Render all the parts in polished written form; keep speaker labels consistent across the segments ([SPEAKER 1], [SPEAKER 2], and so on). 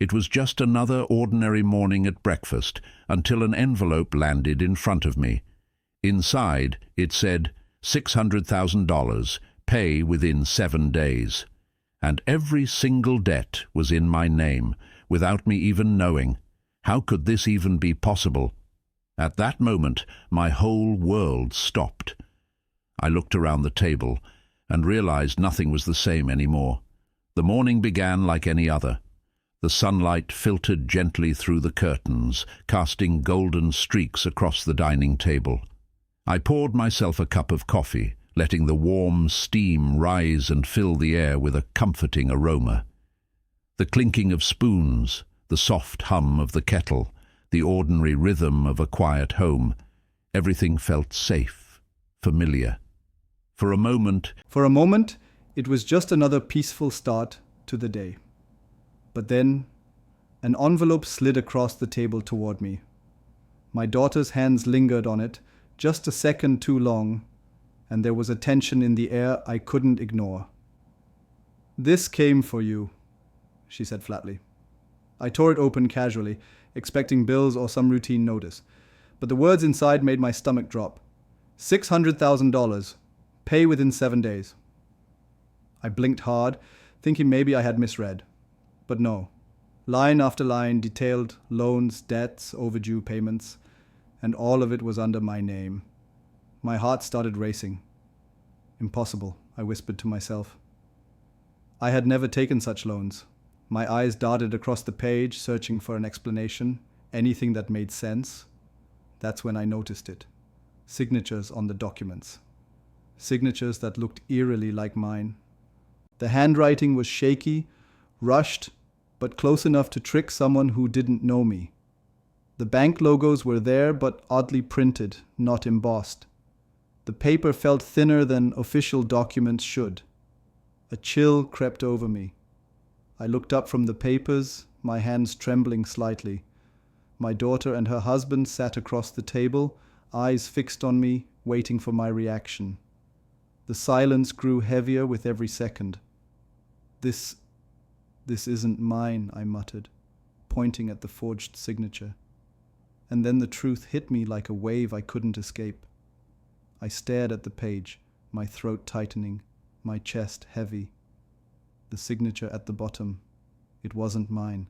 [SPEAKER 1] It was just another ordinary morning at breakfast until an envelope landed in front of me. Inside, it said, $600,000, pay within 7 days. And every single debt was in my name, without me even knowing. How could this even be possible? At that moment, my whole world stopped. I looked around the table and realized nothing was the same anymore. The morning began like any other. The sunlight filtered gently through the curtains, casting golden streaks across the dining table. I poured myself a cup of coffee, letting the warm steam rise and fill the air with a comforting aroma. The clinking of spoons, the soft hum of the kettle, the ordinary rhythm of a quiet home, everything felt safe, familiar. For a moment,
[SPEAKER 2] it was just another peaceful start to the day. But then, an envelope slid across the table toward me. My daughter's hands lingered on it, just a second too long, and there was a tension in the air I couldn't ignore. "This came for you," she said flatly. I tore it open casually, expecting bills or some routine notice, but the words inside made my stomach drop. $600,000, pay within 7 days. I blinked hard, thinking maybe I had misread. But no. Line after line detailed loans, debts, overdue payments, and all of it was under my name. My heart started racing. Impossible, I whispered to myself. I had never taken such loans. My eyes darted across the page, searching for an explanation, anything that made sense. That's when I noticed it. Signatures on the documents. Signatures that looked eerily like mine. The handwriting was shaky, rushed, but close enough to trick someone who didn't know me. The bank logos were there, but oddly printed, not embossed. The paper felt thinner than official documents should. A chill crept over me. I looked up from the papers, my hands trembling slightly. My daughter and her husband sat across the table, eyes fixed on me, waiting for my reaction. The silence grew heavier with every second. This isn't mine," I muttered, pointing at the forged signature. And then the truth hit me like a wave I couldn't escape. I stared at the page, my throat tightening, my chest heavy. The signature at the bottom, it wasn't mine.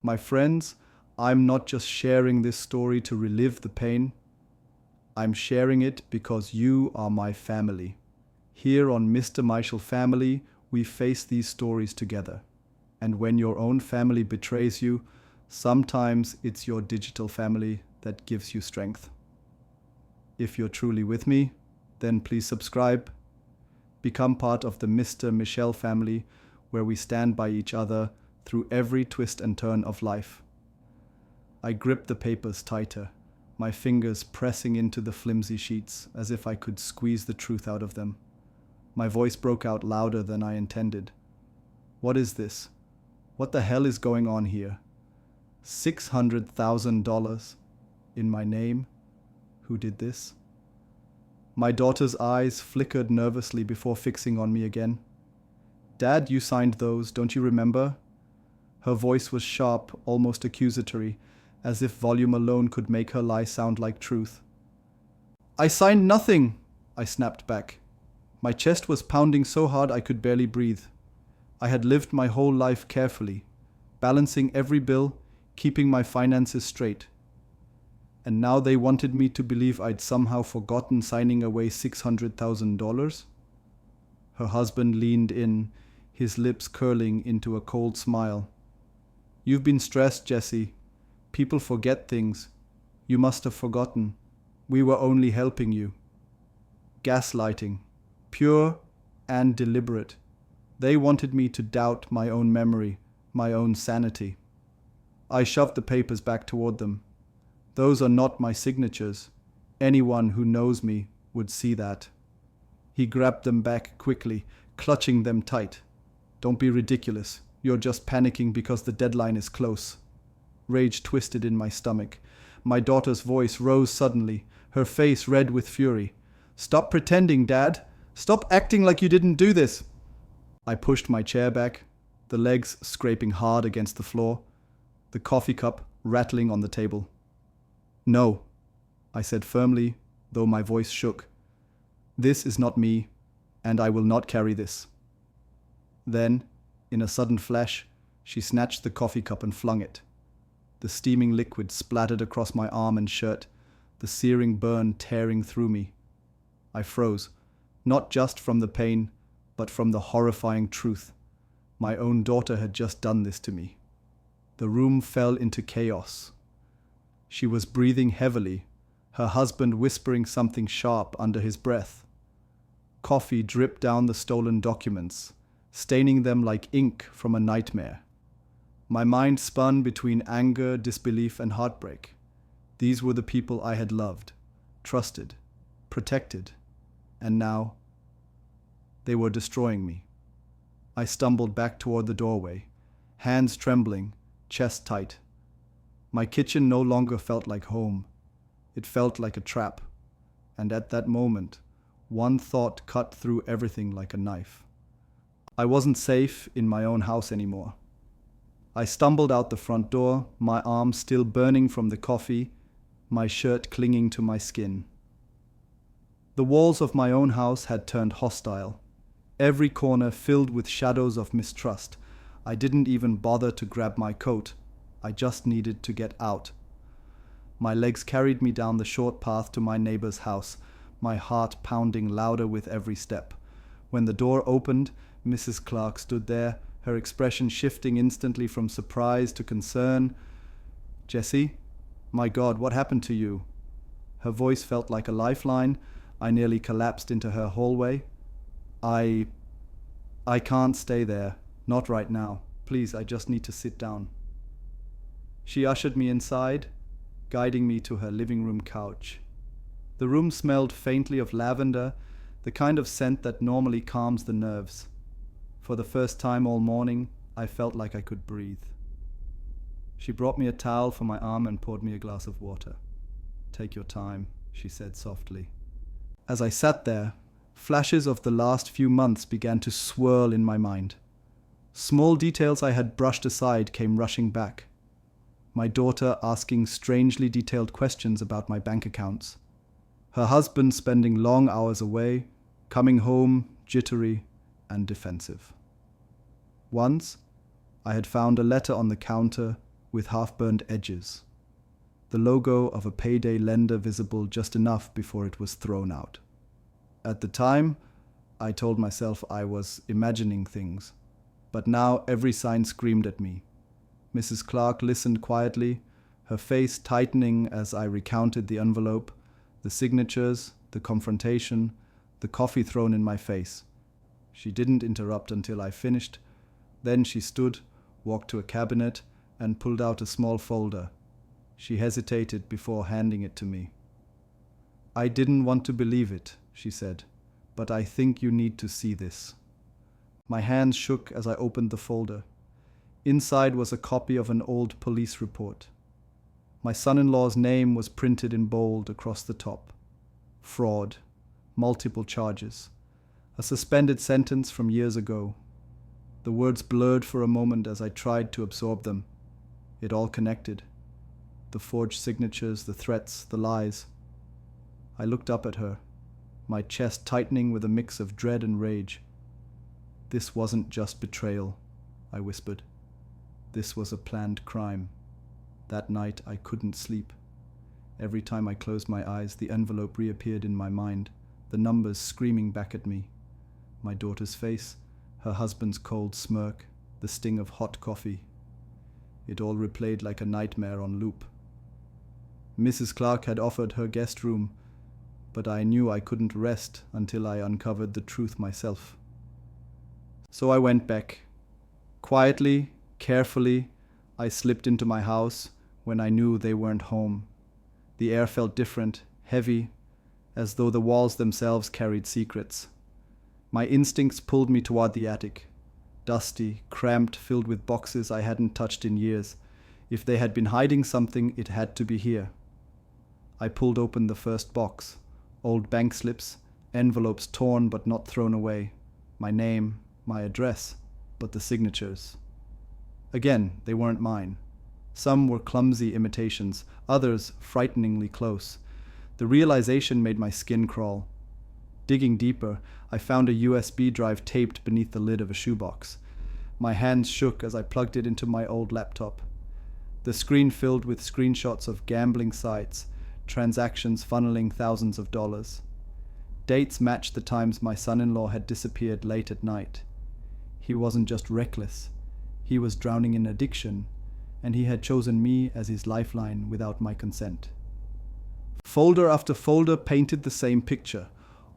[SPEAKER 2] My friends, I'm not just sharing this story to relive the pain. I'm sharing it because you are my family. Here on Mr. Michel Family, we face these stories together. And when your own family betrays you, sometimes it's your digital family that gives you strength. If you're truly with me, then please subscribe. Become part of the Mr. Michel family, where we stand by each other through every twist and turn of life. I gripped the papers tighter, my fingers pressing into the flimsy sheets as if I could squeeze the truth out of them. My voice broke out louder than I intended. What is this? What the hell is going on here? $600,000 in my name? Who did this? My daughter's eyes flickered nervously before fixing on me again. "Dad, you signed those, don't you remember?" Her voice was sharp, almost accusatory, as if volume alone could make her lie sound like truth. "I signed nothing," I snapped back. My chest was pounding so hard I could barely breathe. I had lived my whole life carefully, balancing every bill, keeping my finances straight. And now they wanted me to believe I'd somehow forgotten signing away $600,000? Her husband leaned in, his lips curling into a cold smile. "You've been stressed, Jessie. People forget things. You must have forgotten. We were only helping you." Gaslighting. Pure and deliberate. They wanted me to doubt my own memory, my own sanity. I shoved the papers back toward them. Those are not my signatures. Anyone who knows me would see that. He grabbed them back quickly, clutching them tight. "Don't be ridiculous. You're just panicking because the deadline is close." Rage twisted in my stomach. My daughter's voice rose suddenly, her face red with fury. "Stop pretending, Dad. Stop acting like you didn't do this." I pushed my chair back. the legs scraping hard against the floor, the coffee cup rattling on the table. "No," I said firmly, though my voice shook. "This is not me, and I will not carry this." Then, in a sudden flash, she snatched the coffee cup and flung it. The steaming liquid splattered across my arm and shirt, the searing burn tearing through me. I froze, not just from the pain, but from the horrifying truth. My own daughter had just done this to me. The room fell into chaos. She was breathing heavily, her husband whispering something sharp under his breath. Coffee dripped down the stolen documents, staining them like ink from a nightmare. My mind spun between anger, disbelief, and heartbreak. These were the people I had loved, trusted, protected, and now they were destroying me. I stumbled back toward the doorway, hands trembling, chest tight. My kitchen no longer felt like home. It felt like a trap, and at that moment, one thought cut through everything like a knife. I wasn't safe in my own house anymore. I stumbled out the front door, my arm still burning from the coffee, my shirt clinging to my skin. The walls of my own house had turned hostile, every corner filled with shadows of mistrust. I didn't even bother to grab my coat. I just needed to get out. My legs carried me down the short path to my neighbor's house, my heart pounding louder with every step. When the door opened, Mrs. Clark stood there, her expression shifting instantly from surprise to concern. "Jessie? My God, what happened to you?" Her voice felt like a lifeline. I nearly collapsed into her hallway. I can't stay there. Not right now. Please, I just need to sit down." She ushered me inside, guiding me to her living room couch. The room smelled faintly of lavender, the kind of scent that normally calms the nerves. For the first time all morning, I felt like I could breathe. She brought me a towel for my arm and poured me a glass of water. "Take your time," she said softly. As I sat there, flashes of the last few months began to swirl in my mind. Small details I had brushed aside came rushing back. My daughter asking strangely detailed questions about my bank accounts. Her husband spending long hours away, coming home jittery and defensive. Once, I had found a letter on the counter with half-burned edges, the logo of a payday lender visible just enough before it was thrown out. At the time, I told myself I was imagining things, but now every sign screamed at me. Mrs. Clark listened quietly, her face tightening as I recounted the envelope, the signatures, the confrontation, the coffee thrown in my face. She didn't interrupt until I finished. Then she stood, walked to a cabinet, and pulled out a small folder. She hesitated before handing it to me. "I didn't want to believe it," she said, "but I think you need to see this." My hands shook as I opened the folder. Inside was a copy of an old police report. My son-in-law's name was printed in bold across the top. Fraud, multiple charges, a suspended sentence from years ago. The words blurred for a moment as I tried to absorb them. It all connected. The forged signatures, the threats, the lies. I looked up at her, my chest tightening with a mix of dread and rage. "This wasn't just betrayal," I whispered. "This was a planned crime." That night I couldn't sleep. Every time I closed my eyes, the envelope reappeared in my mind, the numbers screaming back at me. My daughter's face, her husband's cold smirk, the sting of hot coffee. It all replayed like a nightmare on loop. Mrs. Clark had offered her guest room, but I knew I couldn't rest until I uncovered the truth myself. So I went back. Quietly, carefully, I slipped into my house when I knew they weren't home. The air felt different, heavy, as though the walls themselves carried secrets. My instincts pulled me toward the attic. Dusty, cramped, filled with boxes I hadn't touched in years. If they had been hiding something, it had to be here. I pulled open the first box. Old bank slips, envelopes torn but not thrown away. My name, my address, but the signatures. Again, they weren't mine. Some were clumsy imitations, others frighteningly close. The realization made my skin crawl. Digging deeper, I found a USB drive taped beneath the lid of a shoebox. My hands shook as I plugged it into my old laptop. The screen filled with screenshots of gambling sites, transactions funneling thousands of dollars. Dates matched the times my son-in-law had disappeared late at night. He wasn't just reckless. He was drowning in addiction, and he had chosen me as his lifeline without my consent. Folder after folder painted the same picture.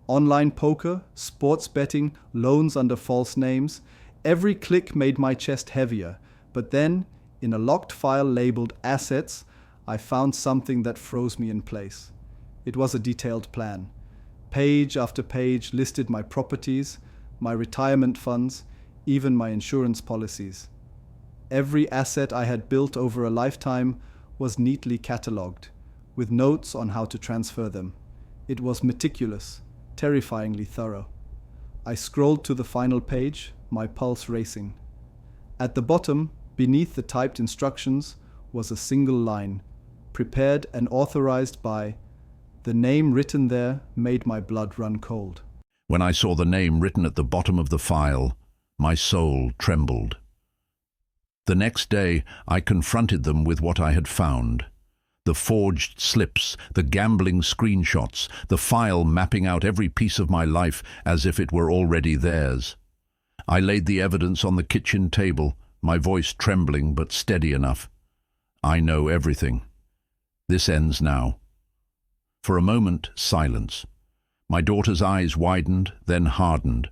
[SPEAKER 2] Online poker, sports betting, loans under false names. Every click made my chest heavier, but then, in a locked file labeled Assets, I found something that froze me in place. It was a detailed plan. Page after page listed my properties, my retirement funds, even my insurance policies. Every asset I had built over a lifetime was neatly catalogued, with notes on how to transfer them. It was meticulous, terrifyingly thorough. I scrolled to the final page, my pulse racing. At the bottom, beneath the typed instructions, was a single line, prepared and authorized by. The name written there made my blood run cold.
[SPEAKER 1] When I saw the name written at the bottom of the file, my soul trembled. The next day, I confronted them with what I had found. The forged slips, the gambling screenshots, the file mapping out every piece of my life as if it were already theirs. I laid the evidence on the kitchen table, my voice trembling but steady enough. I know everything. This ends now. For a moment, silence. My daughter's eyes widened, then hardened.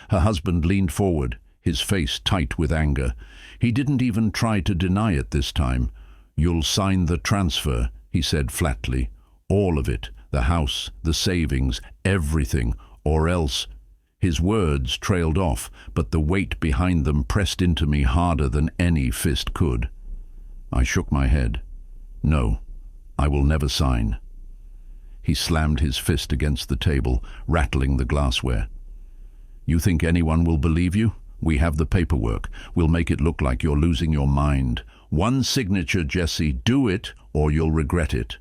[SPEAKER 1] Her husband leaned forward, his face tight with anger. He didn't even try to deny it this time. "You'll sign the transfer," he said flatly. "All of it, the house, the savings, everything, or else—" His words trailed off, but the weight behind them pressed into me harder than any fist could. I shook my head. "No, I will never sign." He slammed his fist against the table, rattling the glassware. "You think anyone will believe you? We have the paperwork. We'll make it look like you're losing your mind. One signature, Jesse. Do it, or you'll regret it."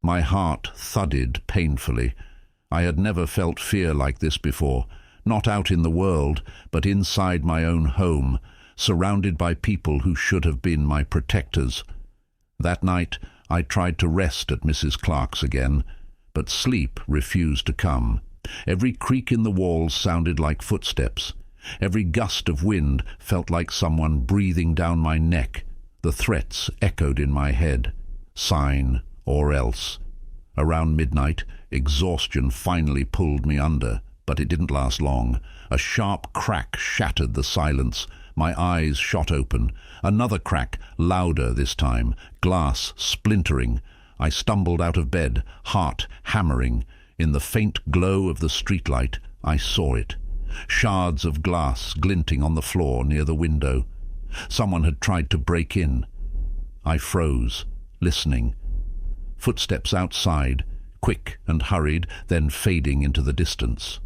[SPEAKER 1] My heart thudded painfully. I had never felt fear like this before, not out in the world, but inside my own home, surrounded by people who should have been my protectors. That night, I tried to rest at Mrs. Clark's again, but sleep refused to come. Every creak in the walls sounded like footsteps. Every gust of wind felt like someone breathing down my neck. The threats echoed in my head. Sign, or else. Around midnight, exhaustion finally pulled me under, but it didn't last long. A sharp crack shattered the silence. My eyes shot open. Another crack, louder this time, glass splintering. I stumbled out of bed, heart hammering. In the faint glow of the streetlight, I saw it. Shards of glass glinting on the floor near the window. Someone had tried to break in. I froze, listening. Footsteps outside, quick and hurried, then fading into the distance.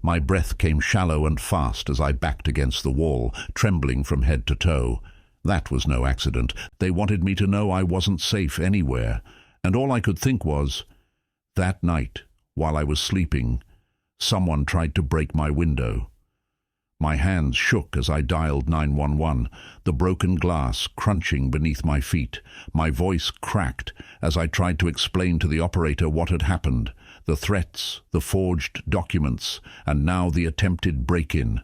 [SPEAKER 1] My breath came shallow and fast as I backed against the wall, trembling from head to toe. That was no accident. They wanted me to know I wasn't safe anywhere. And all I could think was, that night, while I was sleeping, someone tried to break my window. My hands shook as I dialed 911, the broken glass crunching beneath my feet. My voice cracked as I tried to explain to the operator what had happened, the threats, the forged documents, and now the attempted break-in.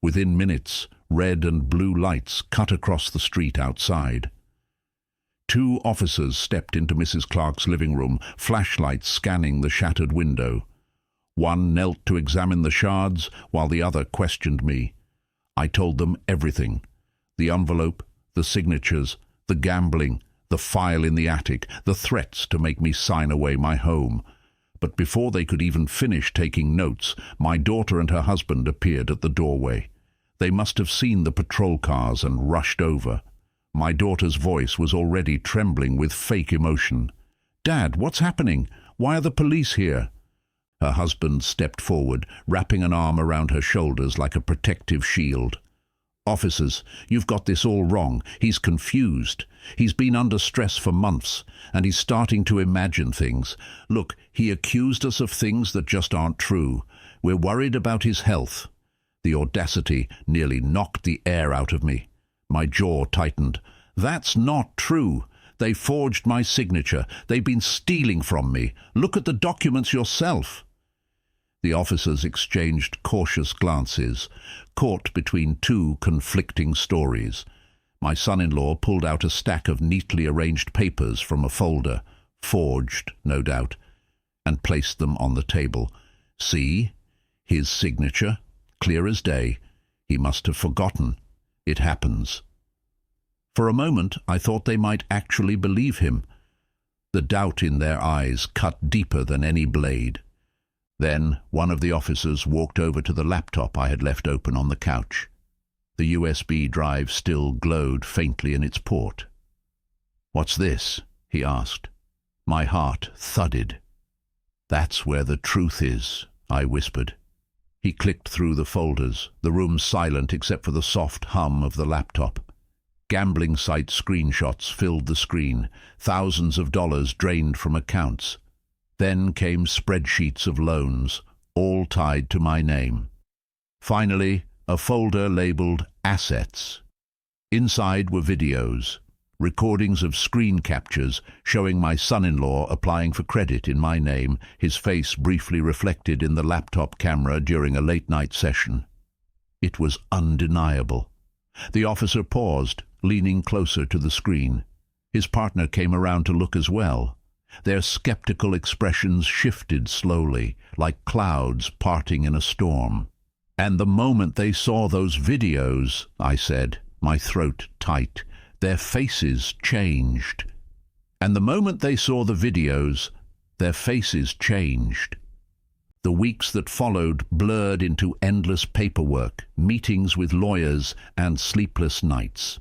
[SPEAKER 1] Within minutes, red and blue lights cut across the street outside. 2 officers stepped into Mrs. Clark's living room, flashlights scanning the shattered window. One knelt to examine the shards, while the other questioned me. I told them everything. The envelope, the signatures, the gambling, the file in the attic, the threats to make me sign away my home. But before they could even finish taking notes, my daughter and her husband appeared at the doorway. They must have seen the patrol cars and rushed over. My daughter's voice was already trembling with fake emotion. "Dad, what's happening? Why are the police here?" Her husband stepped forward, wrapping an arm around her shoulders like a protective shield. "Officers, you've got this all wrong. He's confused. He's been under stress for months, and he's starting to imagine things. Look, he accused us of things that just aren't true. We're worried about his health." The audacity nearly knocked the air out of me. My jaw tightened. "That's not true. They forged my signature. They've been stealing from me. Look at the documents yourself." The officers exchanged cautious glances, caught between two conflicting stories. My son-in-law pulled out a stack of neatly arranged papers from a folder, forged, no doubt, and placed them on the table. "See? His signature, clear as day. He must have forgotten. It happens." For a moment I thought they might actually believe him. The doubt in their eyes cut deeper than any blade. Then one of the officers walked over to the laptop I had left open on the couch. The USB drive still glowed faintly in its port. "What's this?" he asked. My heart thudded. "That's where the truth is," I whispered. He clicked through the folders, the room silent except for the soft hum of the laptop. Gambling site screenshots filled the screen, thousands of dollars drained from accounts. Then came spreadsheets of loans, all tied to my name. Finally, a folder labeled Assets. Inside were videos, recordings of screen captures showing my son-in-law applying for credit in my name, his face briefly reflected in the laptop camera during a late-night session. It was undeniable. The officer paused, leaning closer to the screen. His partner came around to look as well. Their skeptical expressions shifted slowly, like clouds parting in a storm. "And the moment they saw those videos," I said, my throat tight, "their faces changed." And the moment they saw the videos, their faces changed. The weeks that followed blurred into endless paperwork, meetings with lawyers, and sleepless nights.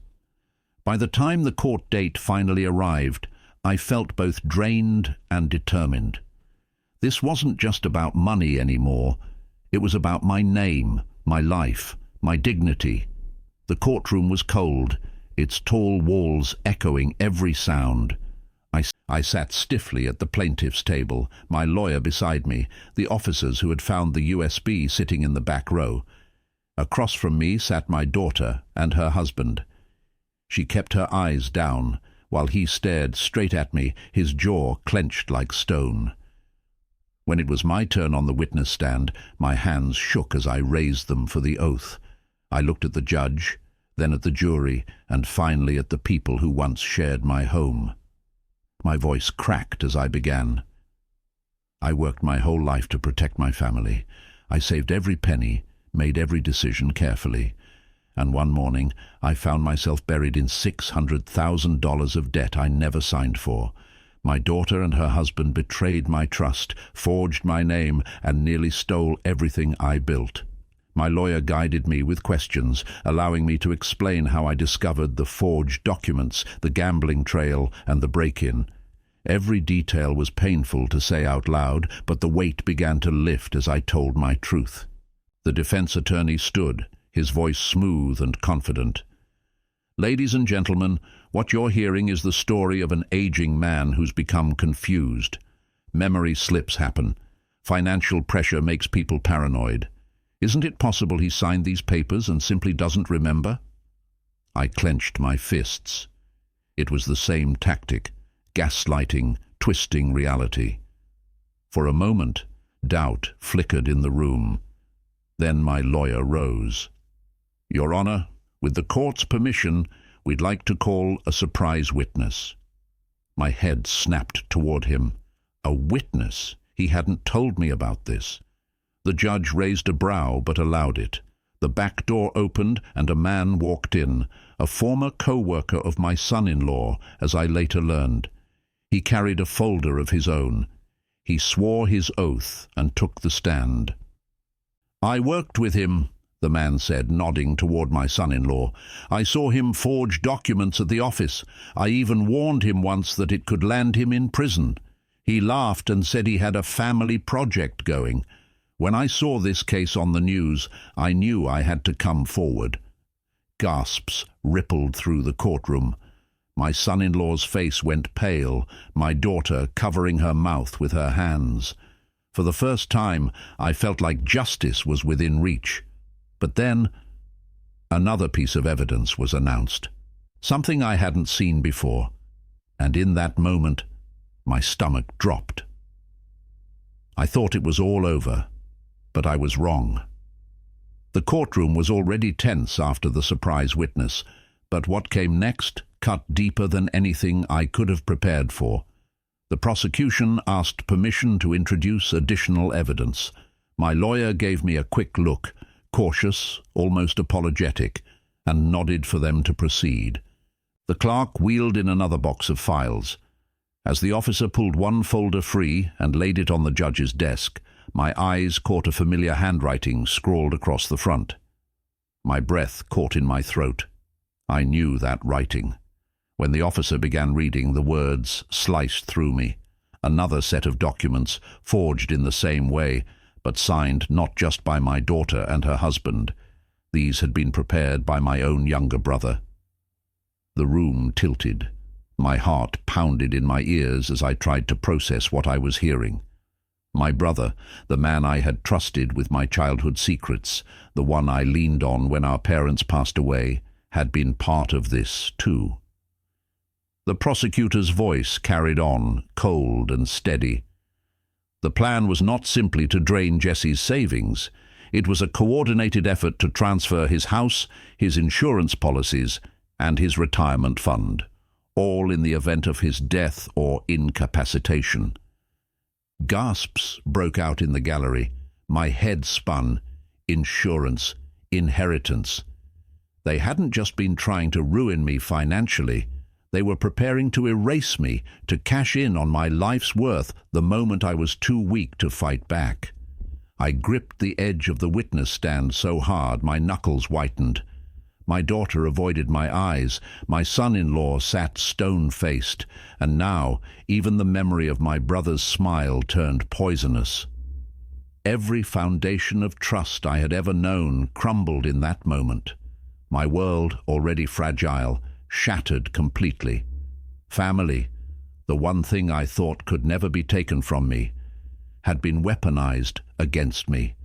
[SPEAKER 1] By the time the court date finally arrived, I felt both drained and determined. This wasn't just about money anymore. It was about my name, my life, my dignity. The courtroom was cold, its tall walls echoing every sound. I sat stiffly at the plaintiff's table, my lawyer beside me, the officers who had found the USB sitting in the back row. Across from me sat my daughter and her husband. She kept her eyes down, while he stared straight at me, his jaw clenched like stone. When it was my turn on the witness stand, my hands shook as I raised them for the oath. I looked at the judge, then at the jury, and finally at the people who once shared my home. My voice cracked as I began. "I worked my whole life to protect my family. I saved every penny, made every decision carefully. And one morning I found myself buried in $600,000 of debt I never signed for. My daughter and her husband betrayed my trust, forged my name, and nearly stole everything I built. My lawyer guided me with questions, allowing me to explain how I discovered the forged documents, the gambling trail, and the break-in. Every detail was painful to say out loud, but the weight began to lift as I told my truth. The defense attorney stood, his voice smooth and confident. "Ladies and gentlemen, what you're hearing is the story of an aging man who's become confused. Memory slips happen. Financial pressure makes people paranoid. Isn't it possible he signed these papers and simply doesn't remember?" I clenched my fists. It was the same tactic, gaslighting, twisting reality. For a moment, doubt flickered in the room. Then my lawyer rose. "Your Honor, with the court's permission, we'd like to call a surprise witness." My head snapped toward him. A witness? He hadn't told me about this. The judge raised a brow but allowed it. The back door opened and a man walked in, a former co-worker of my son-in-law, as I later learned. He carried a folder of his own. He swore his oath and took the stand. "I worked with him," the man said, nodding toward my son-in-law. "I saw him forge documents at the office. I even warned him once that it could land him in prison. He laughed and said he had a family project going. When I saw this case on the news, I knew I had to come forward. Gasps rippled through the courtroom. My son-in-law's face went pale, my daughter covering her mouth with her hands. For the first time, I felt like justice was within reach. But then, another piece of evidence was announced. Something I hadn't seen before. And in that moment, my stomach dropped. I thought it was all over, but I was wrong. The courtroom was already tense after the surprise witness, but what came next cut deeper than anything I could have prepared for. The prosecution asked permission to introduce additional evidence. My lawyer gave me a quick look, cautious, almost apologetic, and nodded for them to proceed. The clerk wheeled in another box of files. As the officer pulled one folder free and laid it on the judge's desk, my eyes caught a familiar handwriting scrawled across the front. My breath caught in my throat. I knew that writing. When the officer began reading, the words sliced through me. Another set of documents, forged in the same way, but signed not just by my daughter and her husband. These had been prepared by my own younger brother. The room tilted. My heart pounded in my ears as I tried to process what I was hearing. My brother, the man I had trusted with my childhood secrets, the one I leaned on when our parents passed away, had been part of this too. The prosecutor's voice carried on, cold and steady. The plan was not simply to drain Jesse's savings. It was a coordinated effort to transfer his house, his insurance policies, and his retirement fund, all in the event of his death or incapacitation. Gasps broke out in the gallery. My head spun. Insurance, inheritance. They hadn't just been trying to ruin me financially. They were preparing to erase me, to cash in on my life's worth the moment I was too weak to fight back. I gripped the edge of the witness stand so hard my knuckles whitened. My daughter avoided my eyes, my son-in-law sat stone-faced, and now even the memory of my brother's smile turned poisonous. Every foundation of trust I had ever known crumbled in that moment. My world, already fragile, shattered completely. Family, the one thing I thought could never be taken from me, had been weaponized against me.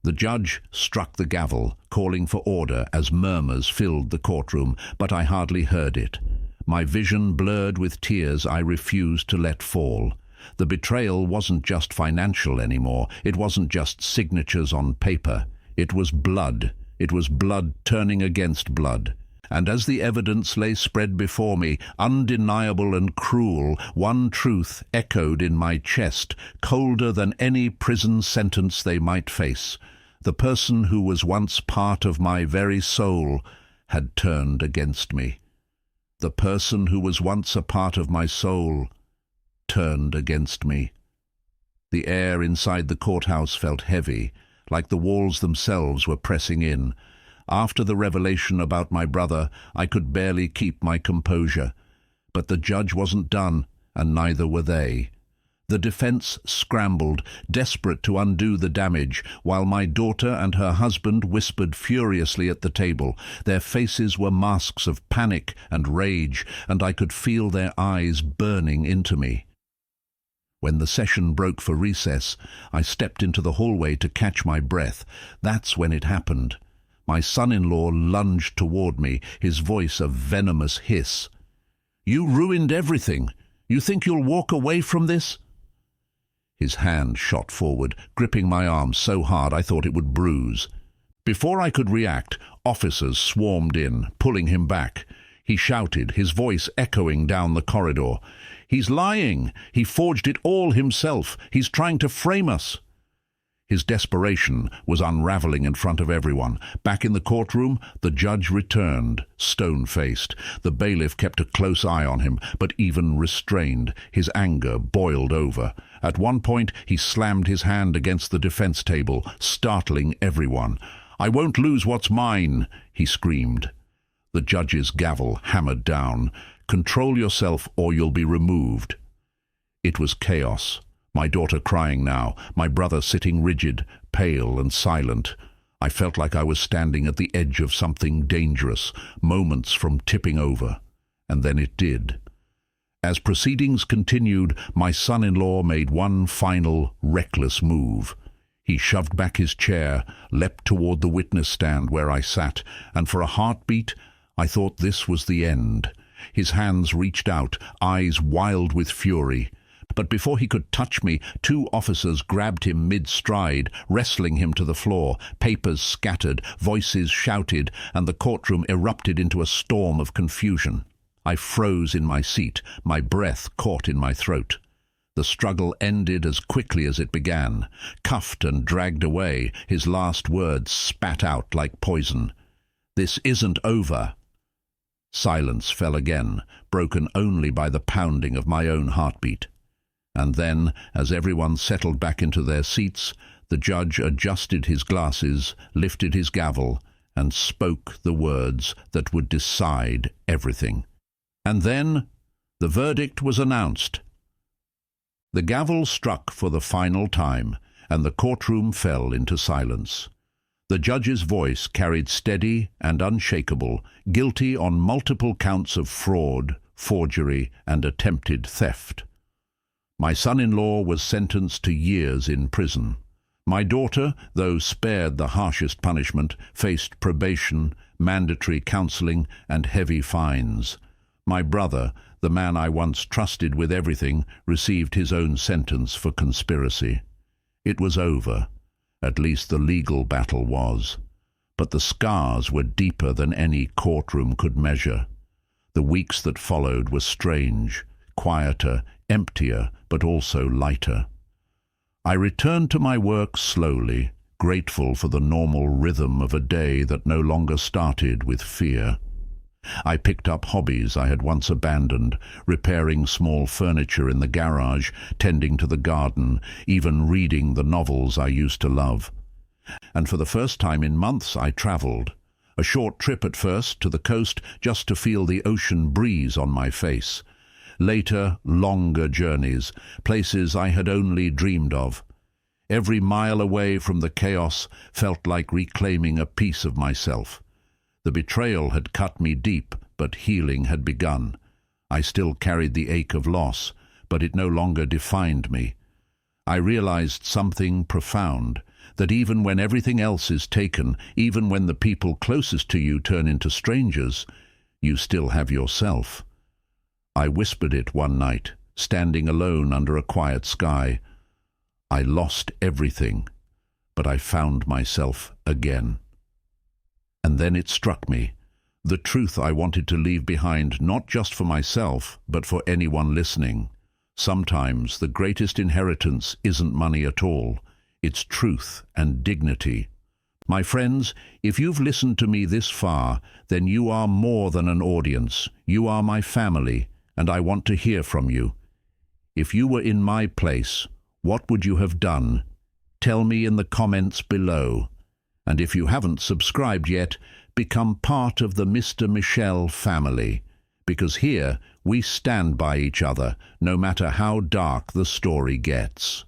[SPEAKER 1] The judge struck the gavel, calling for order as murmurs filled the courtroom, but I hardly heard it. My vision blurred with tears I refused to let fall. The betrayal wasn't just financial anymore. It wasn't just signatures on paper. It was blood. It was blood turning against blood. And as the evidence lay spread before me, undeniable and cruel, one truth echoed in my chest, colder than any prison sentence they might face. The person who was once part of my very soul had turned against me. The person who was once a part of my soul turned against me. The air inside the courthouse felt heavy, like the walls themselves were pressing in. After the revelation about my brother, I could barely keep my composure. But the judge wasn't done, and neither were they. The defense scrambled, desperate to undo the damage, while my daughter and her husband whispered furiously at the table. Their faces were masks of panic and rage, and I could feel their eyes burning into me. When the session broke for recess, I stepped into the hallway to catch my breath. That's when it happened. My son-in-law lunged toward me, his voice a venomous hiss. "You ruined everything. You think you'll walk away from this?" His hand shot forward, gripping my arm so hard I thought it would bruise. Before I could react, officers swarmed in, pulling him back. He shouted, his voice echoing down the corridor. "He's lying! He forged it all himself! He's trying to frame us!" His desperation was unraveling in front of everyone. Back in the courtroom, the judge returned, stone-faced. The bailiff kept a close eye on him, but even restrained, his anger boiled over. At one point, he slammed his hand against the defense table, startling everyone. "I won't lose what's mine," he screamed. The judge's gavel hammered down. "Control yourself or you'll be removed." It was chaos. My daughter crying now, my brother sitting rigid, pale and silent. I felt like I was standing at the edge of something dangerous, moments from tipping over. And then it did. As proceedings continued, my son-in-law made one final, reckless move. He shoved back his chair, leapt toward the witness stand where I sat, and for a heartbeat, I thought this was the end. His hands reached out, eyes wild with fury. But before he could touch me, two officers grabbed him mid-stride, wrestling him to the floor. Papers scattered, voices shouted, and the courtroom erupted into a storm of confusion. I froze in my seat, my breath caught in my throat. The struggle ended as quickly as it began. Cuffed and dragged away, his last words spat out like poison. "This isn't over." Silence fell again, broken only by the pounding of my own heartbeat. And then, as everyone settled back into their seats, the judge adjusted his glasses, lifted his gavel, and spoke the words that would decide everything. And then the verdict was announced. The gavel struck for the final time, and the courtroom fell into silence. The judge's voice carried steady and unshakable, guilty on multiple counts of fraud, forgery, and attempted theft. My son-in-law was sentenced to years in prison. My daughter, though spared the harshest punishment, faced probation, mandatory counseling, and heavy fines. My brother, the man I once trusted with everything, received his own sentence for conspiracy. It was over. At least the legal battle was. But the scars were deeper than any courtroom could measure. The weeks that followed were strange, quieter, emptier, but also lighter. I returned to my work slowly, grateful for the normal rhythm of a day that no longer started with fear. I picked up hobbies I had once abandoned, repairing small furniture in the garage, tending to the garden, even reading the novels I used to love. And for the first time in months I traveled. A short trip at first to the coast just to feel the ocean breeze on my face. Later, longer journeys, places I had only dreamed of. Every mile away from the chaos felt like reclaiming a piece of myself. The betrayal had cut me deep, but healing had begun. I still carried the ache of loss, but it no longer defined me. I realized something profound, that even when everything else is taken, even when the people closest to you turn into strangers, you still have yourself. I whispered it one night, standing alone under a quiet sky. I lost everything, but I found myself again. And then it struck me, the truth I wanted to leave behind, not just for myself, but for anyone listening. Sometimes the greatest inheritance isn't money at all. It's truth and dignity. My friends, if you've listened to me this far, then you are more than an audience. You are my family, and I want to hear from you. If you were in my place, what would you have done? Tell me in the comments below. And if you haven't subscribed yet, become part of the Mr. Michel family, because here we stand by each other, no matter how dark the story gets.